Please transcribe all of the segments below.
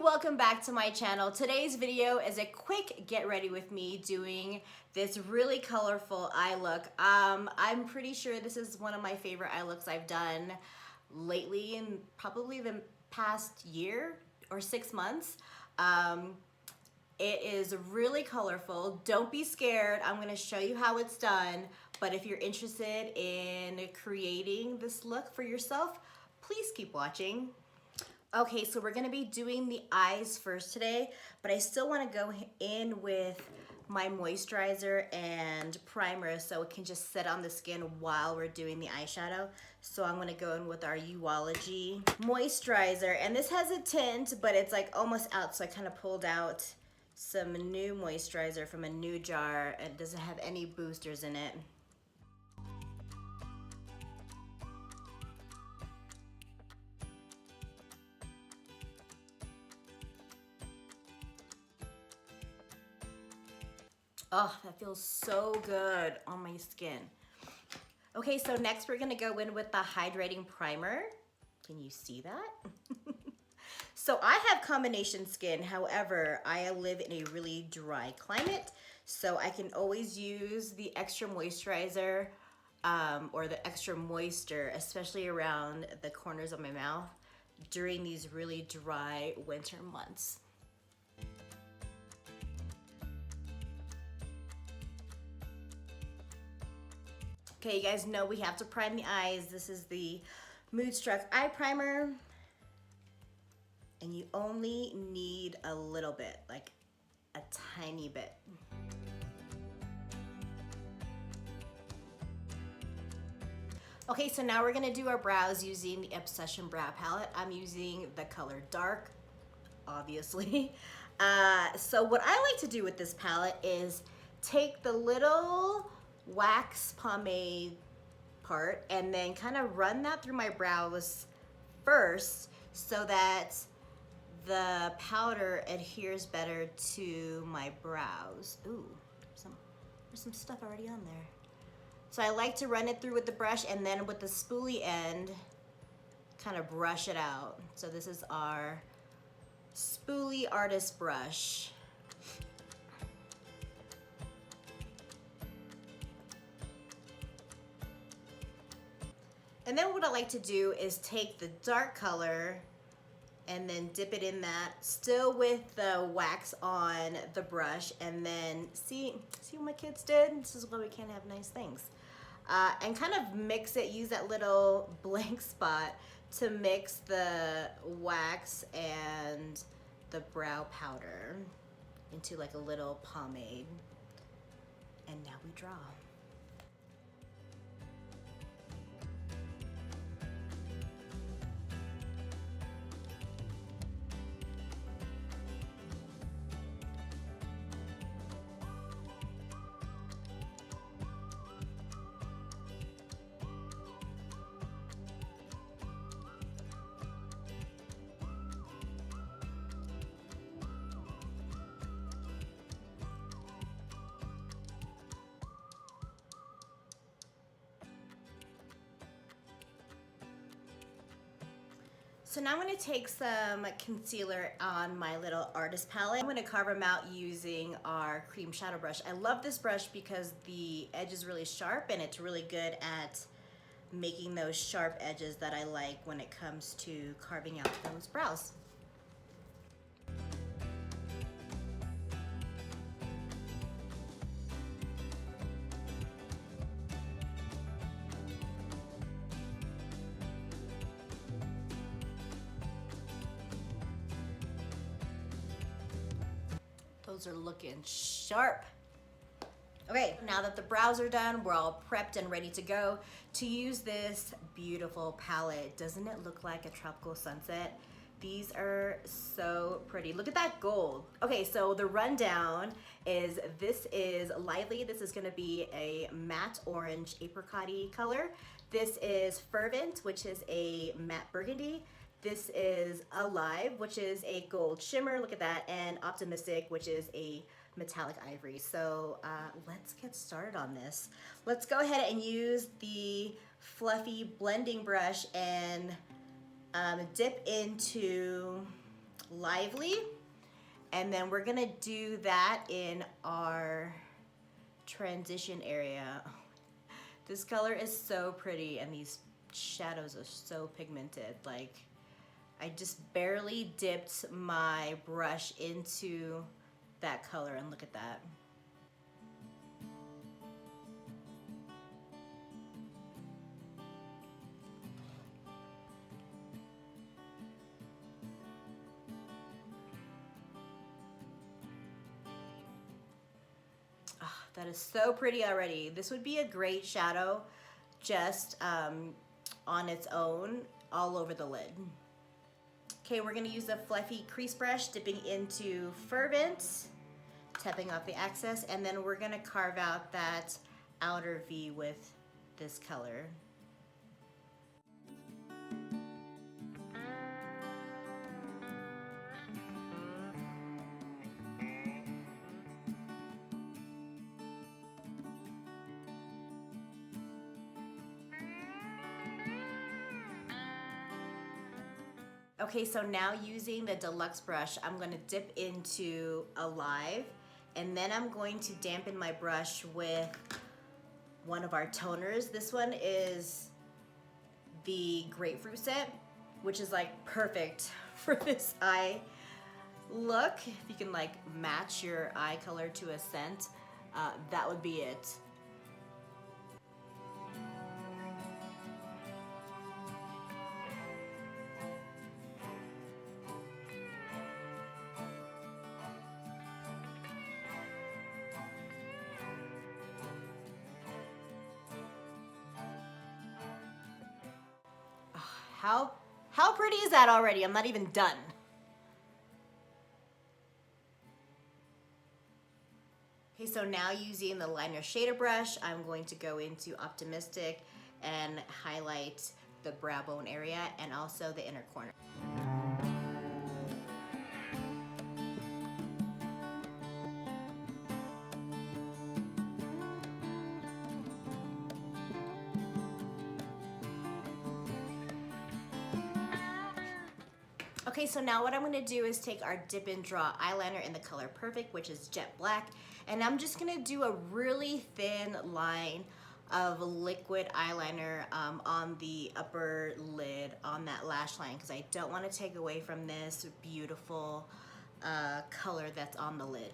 welcome back to my channel. Today's video is a quick get ready with me doing this really colorful eye look. I'm pretty sure this is one of my favorite eye looks I've done lately in probably the past year or 6 months. It is really colorful. Don't be scared. I'm gonna show you how it's done, but if you're interested in creating this look for yourself, please keep watching. Okay, so we're gonna be doing the eyes first today, but I still wanna go in with my moisturizer and primer so it can just sit on the skin while we're doing the eyeshadow. So I'm gonna go in with our Younique moisturizer, and this has a tint, but it's like almost out, so I kind of pulled out some new moisturizer from a new jar. It doesn't have any boosters in it. Oh, that feels so good on my skin. Okay, so next we're gonna go in with the hydrating primer. Can you see that? So I have combination skin, however, I live in a really dry climate, so I can always use the extra moisturizer or the extra moisture, especially around the corners of my mouth during these really dry winter months. Okay, you guys know we have to prime the eyes. This is the Moodstruck Eye Primer. And you only need a little bit, like a tiny bit. Okay, so now we're gonna do our brows using the Obsession Brow Palette. I'm using the color Dark, obviously. So what I like to do with this palette is take the little wax pomade part and then kind of run that through my brows first so that the powder adheres better to my brows. Ooh, there's some stuff already on there. So I like to run it through with the brush and then with the spoolie end, kind of brush it out. So this is our spoolie artist brush. And then what I like to do is take the dark color and then dip it in that, still with the wax on the brush, and then see what my kids did? This is why we can't have nice things. And kind of mix it, use that little blank spot to mix the wax and the brow powder into like a little pomade. And now we draw. So now I'm gonna take some concealer on my little artist palette. I'm gonna carve them out using our cream shadow brush. I love this brush because the edge is really sharp and it's really good at making those sharp edges that I like when it comes to carving out those brows. Those are looking sharp. Okay, now that the brows are done, we're all prepped and ready to go to use this beautiful palette. Doesn't it look like a tropical sunset? These are so pretty. Look at that gold. Okay, so the rundown is this is Lively. This is gonna be a matte orange apricot-y color. This is Fervent, which is a matte burgundy. This is Alive, which is a gold shimmer, look at that, and Optimistic, which is a metallic ivory. So let's get started on this. Let's go ahead and use the fluffy blending brush and dip into lively. And then we're gonna do that in our transition area. This color is so pretty and these shadows are so pigmented. Like, I just barely dipped my brush into that color and look at that. Oh, that is so pretty already. This would be a great shadow just on its own all over the lid. Okay, we're gonna use a fluffy crease brush, dipping into Fervent, tapping off the excess, and then we're gonna carve out that outer V with this color. Okay, so now using the deluxe brush, I'm gonna dip into Alive, and then I'm going to dampen my brush with one of our toners. This one is the grapefruit scent, which is like perfect for this eye look. If you can like match your eye color to a scent, that would be it. How pretty is that already? I'm not even done. Okay, so now using the liner shader brush, I'm going to go into Optimistic and highlight the brow bone area and also the inner corner. Okay, so now what I'm gonna do is take our Dip and Draw eyeliner in the color Perfect, which is jet black, and I'm just gonna do a really thin line of liquid eyeliner on the upper lid on that lash line, because I don't want to take away from this beautiful color that's on the lid.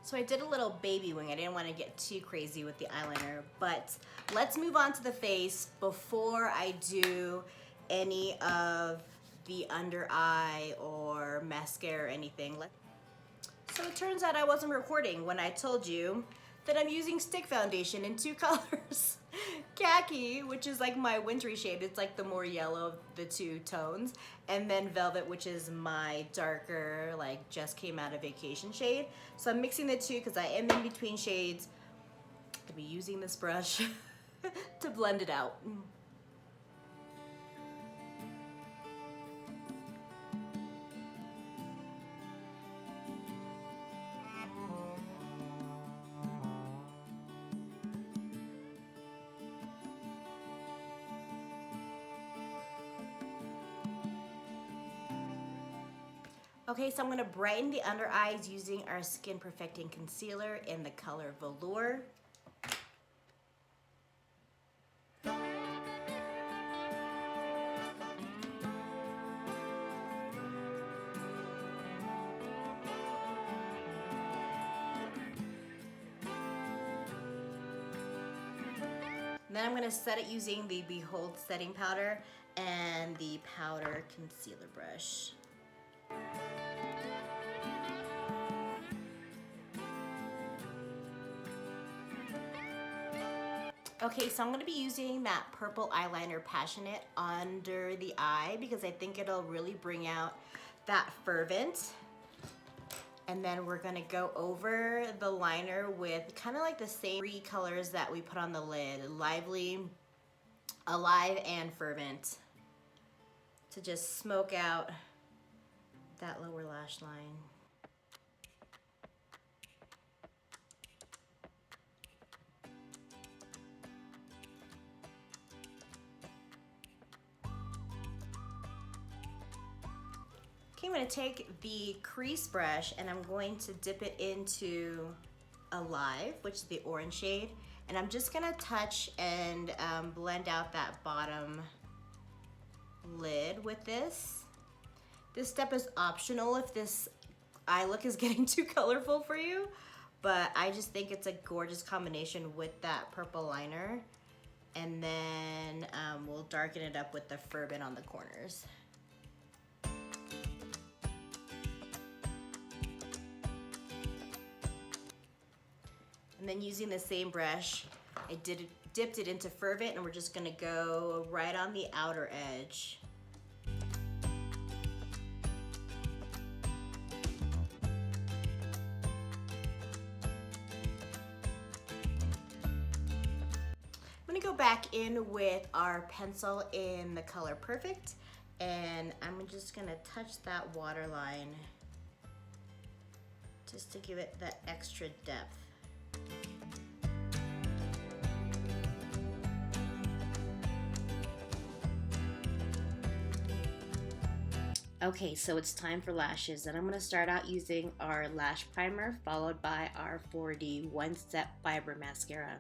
So I did a little baby wing. I didn't want to get too crazy with the eyeliner, but let's move on to the face before I do any of the under eye or mascara or anything. So it turns out I wasn't recording when I told you that I'm using stick foundation in 2 colors. Khaki, which is like my wintry shade, it's like the more yellow of the 2 tones, and then Velvet, which is my darker, like just came out of vacation shade. So I'm mixing the 2 because I am in between shades. I'm gonna be using this brush to blend it out. Okay, so I'm gonna brighten the under eyes using our Skin Perfecting Concealer in the color Velour. And then I'm gonna set it using the Behold setting powder and the powder concealer brush. Okay, so I'm gonna be using that purple eyeliner Passionate under the eye because I think it'll really bring out that Fervent. And then we're gonna go over the liner with kind of like the same 3 colors that we put on the lid, Lively, Alive, and Fervent, to just smoke out that lower lash line. I'm gonna take the crease brush and I'm going to dip it into Alive, which is the orange shade, and I'm just gonna touch and blend out that bottom lid with this. This step is optional if this eye look is getting too colorful for you, but I just think it's a gorgeous combination with that purple liner. And then we'll darken it up with the Furban on the corners. And then using the same brush, I dipped it into Furban, and we're just gonna go right on the outer edge. I'm gonna go back in with our pencil in the color Perfect, and I'm just gonna touch that waterline just to give it that extra depth. Okay, so it's time for lashes, and I'm gonna start out using our lash primer followed by our 4D One Step Fiber Mascara.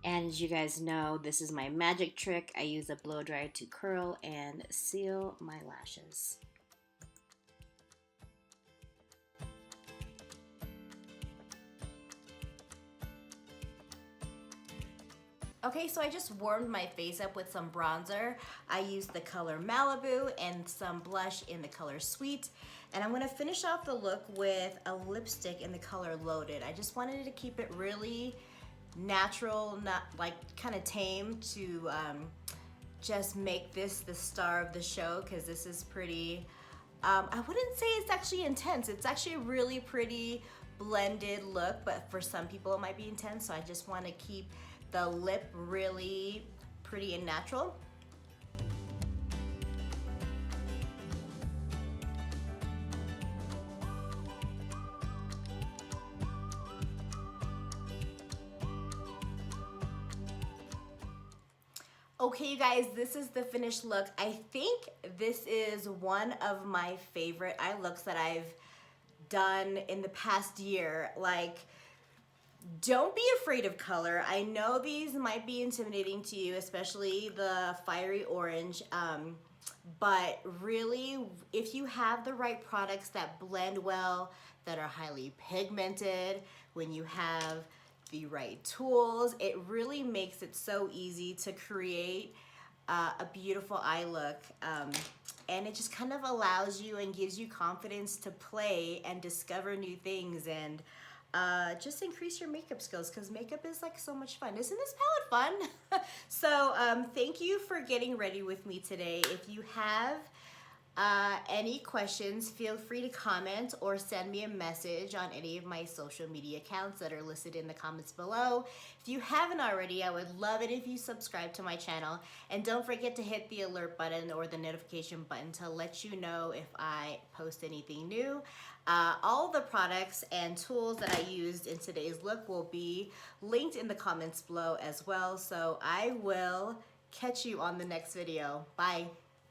And as you guys know, this is my magic trick. I use a blow dryer to curl and seal my lashes. Okay, so I just warmed my face up with some bronzer. I used the color Malibu and some blush in the color Sweet. And I'm gonna finish off the look with a lipstick in the color Loaded. I just wanted to keep it really natural, not like kind of tame, to just make this the star of the show, because this is pretty, I wouldn't say it's actually intense. It's actually a really pretty blended look, but for some people it might be intense, so I just want to keep the lip really pretty and natural. Okay, you guys, this is the finished look. I think this is one of my favorite eye looks that I've done in the past year. Like, don't be afraid of color. I know these might be intimidating to you, especially the fiery orange, but really, if you have the right products that blend well, that are highly pigmented, when you have the right tools, it really makes it so easy to create a beautiful eye look, and it just kind of allows you and gives you confidence to play and discover new things, and just increase your makeup skills, because makeup is like so much fun. Isn't this palette fun? So thank you for getting ready with me today. If you have any questions, feel free to comment or send me a message on any of my social media accounts that are listed in the comments below. If you haven't already, I would love it if you subscribe to my channel, and don't forget to hit the alert button or the notification button to let you know if I post anything new. All the products and tools that I used in today's look will be linked in the comments below as well. So I will catch you on the next video. Bye.